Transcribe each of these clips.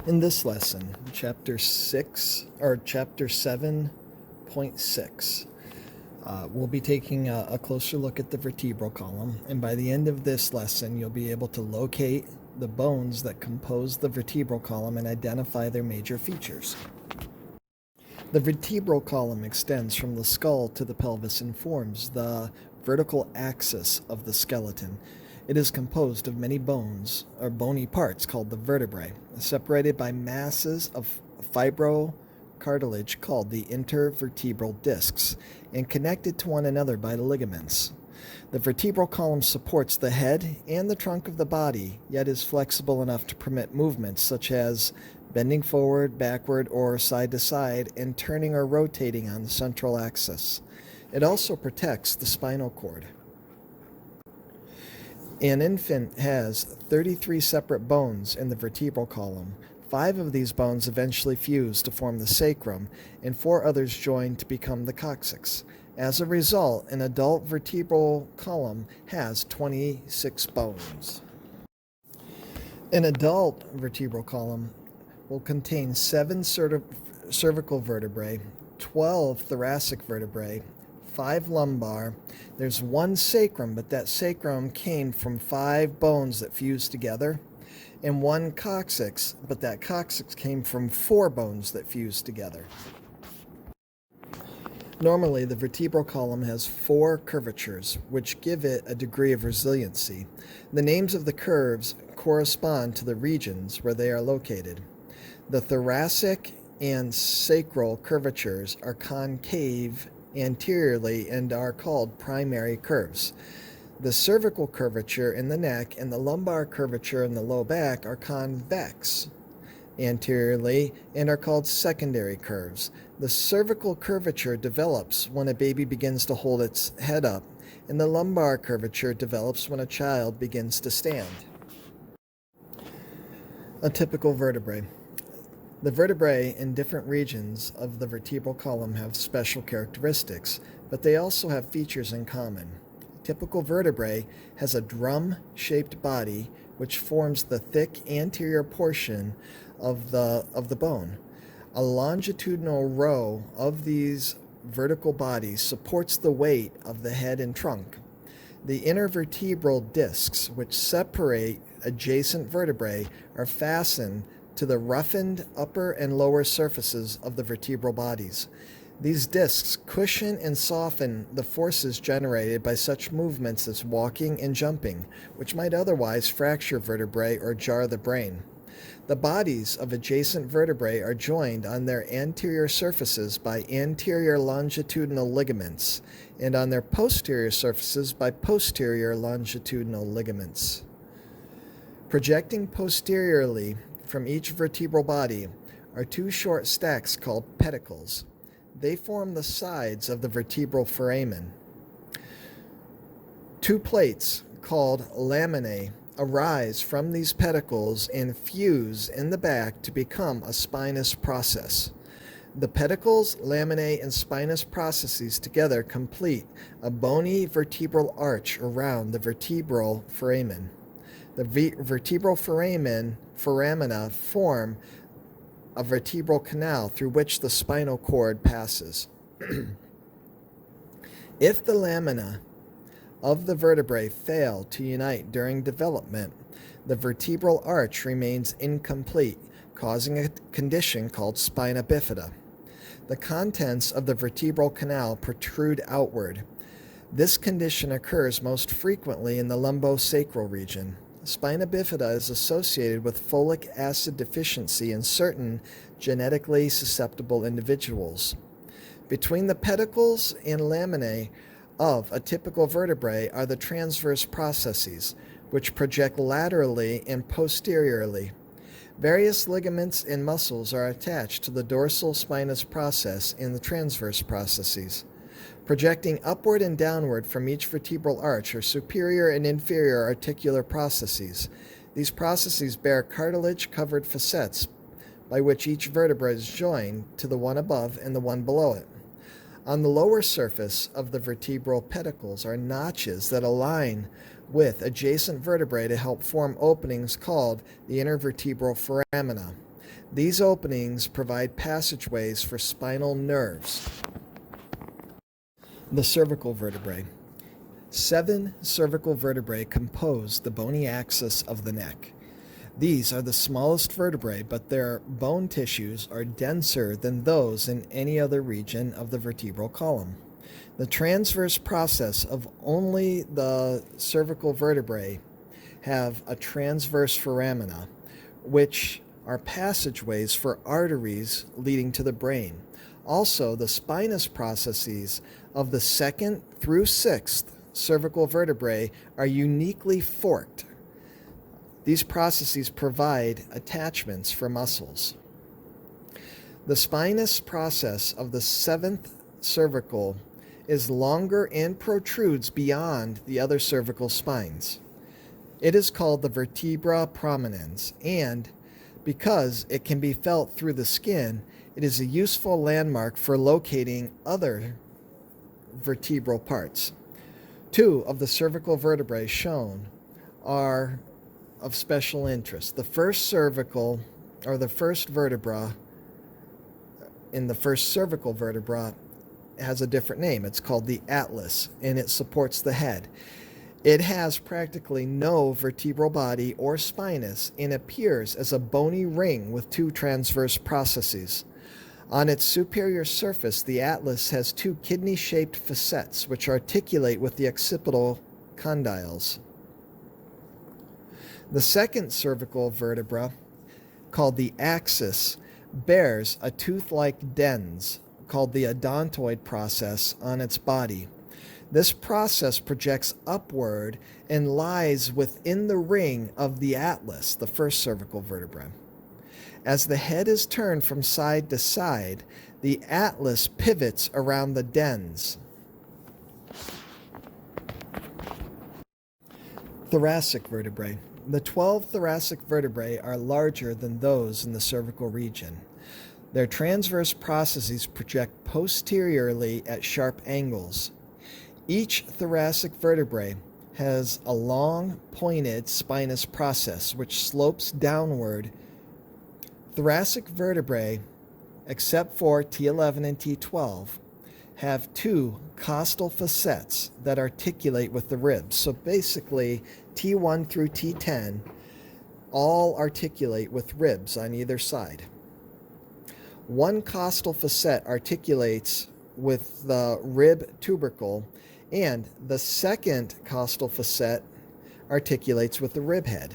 In this lesson, chapter 7.6, we'll be taking a closer look at the vertebral column, and by the end of this lesson, you'll be able to locate the bones that compose the vertebral column and identify their major features. The vertebral column extends from the skull to the pelvis and forms the vertical axis of the skeleton. It is composed of many bones, or bony parts called the vertebrae, separated by masses of fibrocartilage called the intervertebral discs, and connected to one another by ligaments. The vertebral column supports the head and the trunk of the body, yet is flexible enough to permit movements such as bending forward, backward, or side to side, and turning or rotating on the central axis. It also protects the spinal cord. An infant has 33 separate bones in the vertebral column. 5 of these bones eventually fuse to form the sacrum, and 4 others join to become the coccyx. As a result, an adult vertebral column has 26 bones. An adult vertebral column will contain 7 cervical vertebrae, 12 thoracic vertebrae, 5 lumbar. There's 1 sacrum, but that sacrum came from 5 bones that fused together, and 1 coccyx, but that coccyx came from 4 bones that fused together. Normally, the vertebral column has 4 curvatures, which give it a degree of resiliency. The names of the curves correspond to the regions where they are located. The thoracic and sacral curvatures are concave anteriorly and are called primary curves. The cervical curvature in the neck and the lumbar curvature in the low back are convex anteriorly and are called secondary curves. The cervical curvature develops when a baby begins to hold its head up, and the lumbar curvature develops when a child begins to stand. A typical vertebrae. The vertebrae in different regions of the vertebral column have special characteristics, but they also have features in common. A typical vertebrae has a drum-shaped body which forms the thick anterior portion of the bone. A longitudinal row of these vertical bodies supports the weight of the head and trunk. The intervertebral discs, which separate adjacent vertebrae, are fastened to the roughened upper and lower surfaces of the vertebral bodies. These discs cushion and soften the forces generated by such movements as walking and jumping, which might otherwise fracture vertebrae or jar the brain. The bodies of adjacent vertebrae are joined on their anterior surfaces by anterior longitudinal ligaments, and on their posterior surfaces by posterior longitudinal ligaments. Projecting posteriorly from each vertebral body are 2 short stacks called pedicles. They form the sides of the vertebral foramen. 2 plates called laminae arise from these pedicles and fuse in the back to become a spinous process. The pedicles, laminae, and spinous processes together complete a bony vertebral arch around the vertebral foramen. The vertebral foramina form a vertebral canal through which the spinal cord passes. If the lamina of the vertebrae fail to unite during development, the vertebral arch remains incomplete, causing a condition called spina bifida. The contents of the vertebral canal protrude outward. This condition occurs most frequently in the lumbosacral region. Spina bifida is associated with folic acid deficiency in certain genetically susceptible individuals. Between the pedicles and laminae of a typical vertebrae are the transverse processes, which project laterally and posteriorly. Various ligaments and muscles are attached to the dorsal spinous process and the transverse processes. Projecting upward and downward from each vertebral arch are superior and inferior articular processes. These processes bear cartilage-covered facets by which each vertebra is joined to the one above and the one below it. On the lower surface of the vertebral pedicles are notches that align with adjacent vertebrae to help form openings called the intervertebral foramina. These openings provide passageways for spinal nerves. The cervical vertebrae. 7 cervical vertebrae compose the bony axis of the neck. These are the smallest vertebrae, but their bone tissues are denser than those in any other region of the vertebral column. The transverse process of only the cervical vertebrae have a transverse foramina, which are passageways for arteries leading to the brain. Also, the spinous processes of the 2nd through 6th cervical vertebrae are uniquely forked. These processes provide attachments for muscles. The spinous process of the 7th cervical is longer and protrudes beyond the other cervical spines. It is called the vertebra prominens, and because it can be felt through the skin, it is a useful landmark for locating other vertebral parts. 2 of the cervical vertebrae shown are of special interest. The first cervical, or the first vertebra in the first cervical vertebra, has a different name. It's called the atlas, and it supports the head. It has practically no vertebral body or spinous and appears as a bony ring with 2 transverse processes. On its superior surface, the atlas has 2 kidney-shaped facets which articulate with the occipital condyles. The second cervical vertebra, called the axis, bears a tooth-like dens called the odontoid process on its body. This process projects upward and lies within the ring of the atlas, the first cervical vertebra. As the head is turned from side to side, the atlas pivots around the dens. Thoracic vertebrae. The 12 thoracic vertebrae are larger than those in the cervical region. Their transverse processes project posteriorly at sharp angles. Each thoracic vertebrae has a long, pointed spinous process which slopes downward. Thoracic vertebrae, except for T11 and T12, have 2 costal facets that articulate with the ribs. So basically, T1 through T10 all articulate with ribs on either side. One costal facet articulates with the rib tubercle, and the second costal facet articulates with the rib head.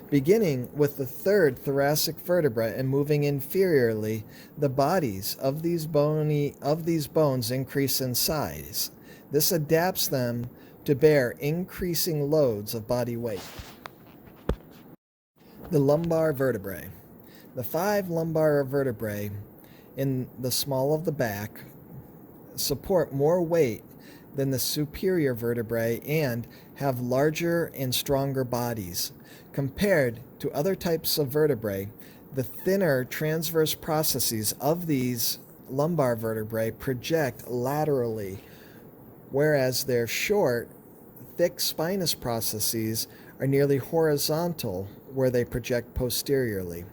Beginning with the 3rd thoracic vertebra and moving inferiorly, the bodies of these bones increase in size. This adapts them to bear increasing loads of body weight. The lumbar vertebrae. The 5 lumbar vertebrae in the small of the back support more weight than the superior vertebrae and have larger and stronger bodies. Compared to other types of vertebrae, the thinner transverse processes of these lumbar vertebrae project laterally, whereas their short, thick spinous processes are nearly horizontal, where they project posteriorly.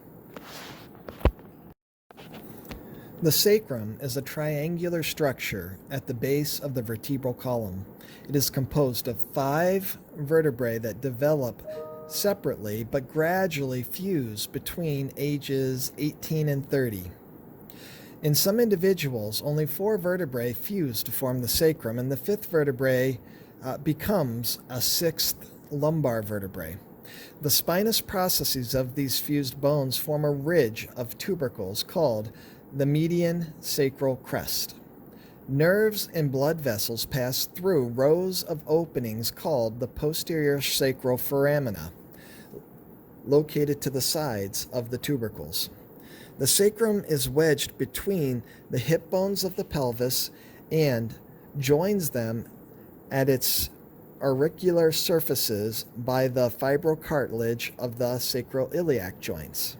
The sacrum is a triangular structure at the base of the vertebral column. It is composed of 5 vertebrae that develop separately but gradually fuse between ages 18 and 30. In some individuals, only 4 vertebrae fuse to form the sacrum, and the 5th vertebrae becomes a 6th lumbar vertebrae. The spinous processes of these fused bones form a ridge of tubercles called the median sacral crest. Nerves and blood vessels pass through rows of openings called the posterior sacral foramina, located to the sides of the tubercles. The sacrum is wedged between the hip bones of the pelvis and joins them at its auricular surfaces by the fibrocartilage of the sacroiliac joints.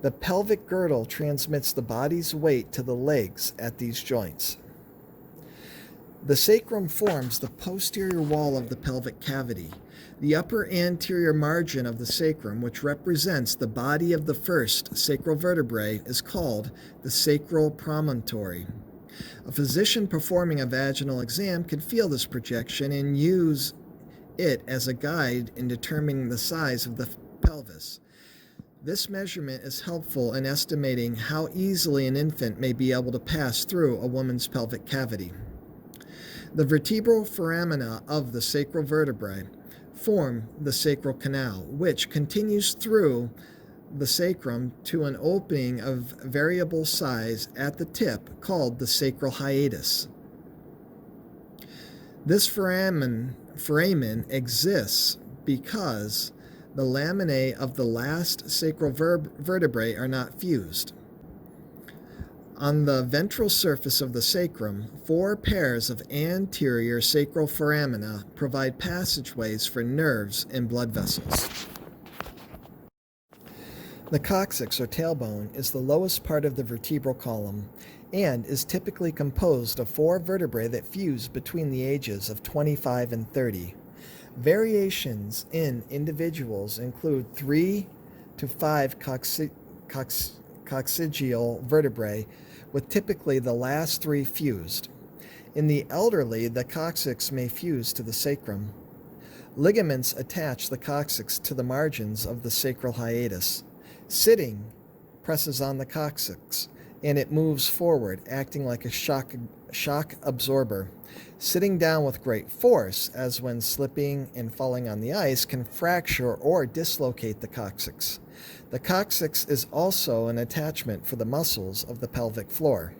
The pelvic girdle transmits the body's weight to the legs at these joints. The sacrum forms the posterior wall of the pelvic cavity. The upper anterior margin of the sacrum, which represents the body of the first sacral vertebrae, is called the sacral promontory. A physician performing a vaginal exam can feel this projection and use it as a guide in determining the size of the pelvis. This measurement is helpful in estimating how easily an infant may be able to pass through a woman's pelvic cavity. The vertebral foramina of the sacral vertebrae form the sacral canal, which continues through the sacrum to an opening of variable size at the tip called the sacral hiatus. This foramen exists because the laminae of the last sacral vertebrae are not fused. On the ventral surface of the sacrum, 4 pairs of anterior sacral foramina provide passageways for nerves and blood vessels. The coccyx or tailbone is the lowest part of the vertebral column and is typically composed of 4 vertebrae that fuse between the ages of 25 and 30. Variations in individuals include 3 to 5 coccygeal vertebrae, with typically the last 3 fused. In the elderly, the coccyx may fuse to the sacrum. Ligaments attach the coccyx to the margins of the sacral hiatus. Sitting presses on the coccyx, and it moves forward, acting like a shock absorber. Sitting down with great force, as when slipping and falling on the ice, can fracture or dislocate the coccyx. The coccyx is also an attachment for the muscles of the pelvic floor.